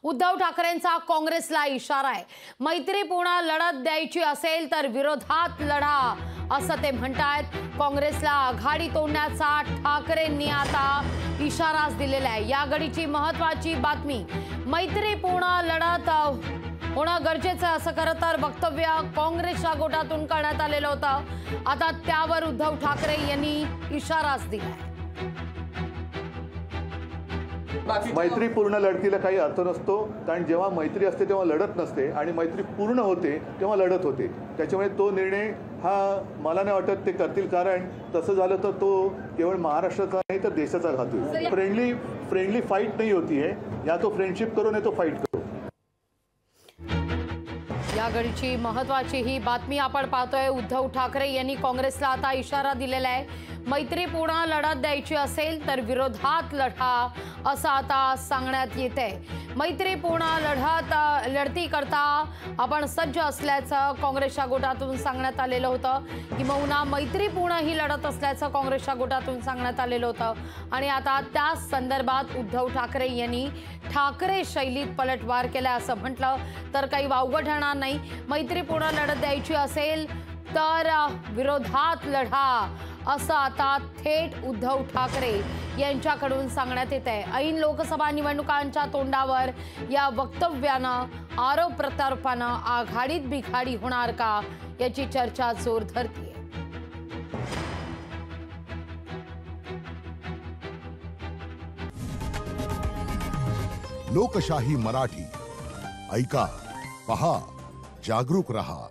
उद्धव ठाकरेंचा काँग्रेसला इशारा आहे। मैत्रीपूर्ण लढत द्यायची असेल तर विरोधात लढा असं ते म्हणतात। काँग्रेसला आघाडी तोडण्याचा ठाकरेंनी आता इशाराच दिलेला आहे। या घडीची महत्त्वाची बातमी, मैत्रीपूर्ण लढत होणं गरजेचं असं खरं तर वक्तव्य काँग्रेसच्या गोटातून करण्यात आलेलं होतं। आता त्यावर उद्धव ठाकरे यांनी इशाराच दिलाय। मैत्रीपूर्ण लढतीला काही अर्थ नसतो, कारण जेव्हा मैत्री असते तेव्हा लढत नसते आणि मैत्री पूर्ण होते तेव्हा लढत होते। त्याच्यामुळे तो निर्णय हा मला नाही वाटत ते करतील, कारण तसं झालं तर तो केवळ महाराष्ट्राचा नाही तर देशाचा घातोय। फ्रेंडली फाईट नाही होती है, या तो फ्रेंडशिप करो नाही तो फाईट करो। या घडीची महत्त्वाची ही बातमी आपण पाहतोय। उद्धव ठाकरे यांनी काँग्रेसला आता इशारा दिलेला आहे। मैत्रीपूर्ण लढत द्यायची असेल तर विरोधात लढा असं आता सांगण्यात येते। मैत्रीपूर्ण लढती करता आपण सज्ज असल्याचं काँग्रेसच्या गोटातून सांगण्यात आलेलं होतं। किंबहुना मैत्रीपूर्ण ही लढत असल्याचं काँग्रेसच्या गोटातून सांगण्यात आलेलं होतं आणि आता त्या संदर्भात उद्धव ठाकरे यांनी ठाकरे शैलीत पलटवार केला असं म्हटलं तर काही वावगं ठरणार नाही। मैत्रीपूर्ण लढत द्यायची असेल तर विरोधात लढा असं आता थेट उद्धव ठाकरे यांच्याकडून सांगण्यात येत आहे। ऐन लोकसभा निवडणुकांच्या तोंडावर या वक्तव्यानं आरोप प्रत्यारोपानं आघाडीत बिघाडी होणार का याची चर्चा जोर धरते। लोकशाही मराठी ऐका, पहा, जागरूक रहा।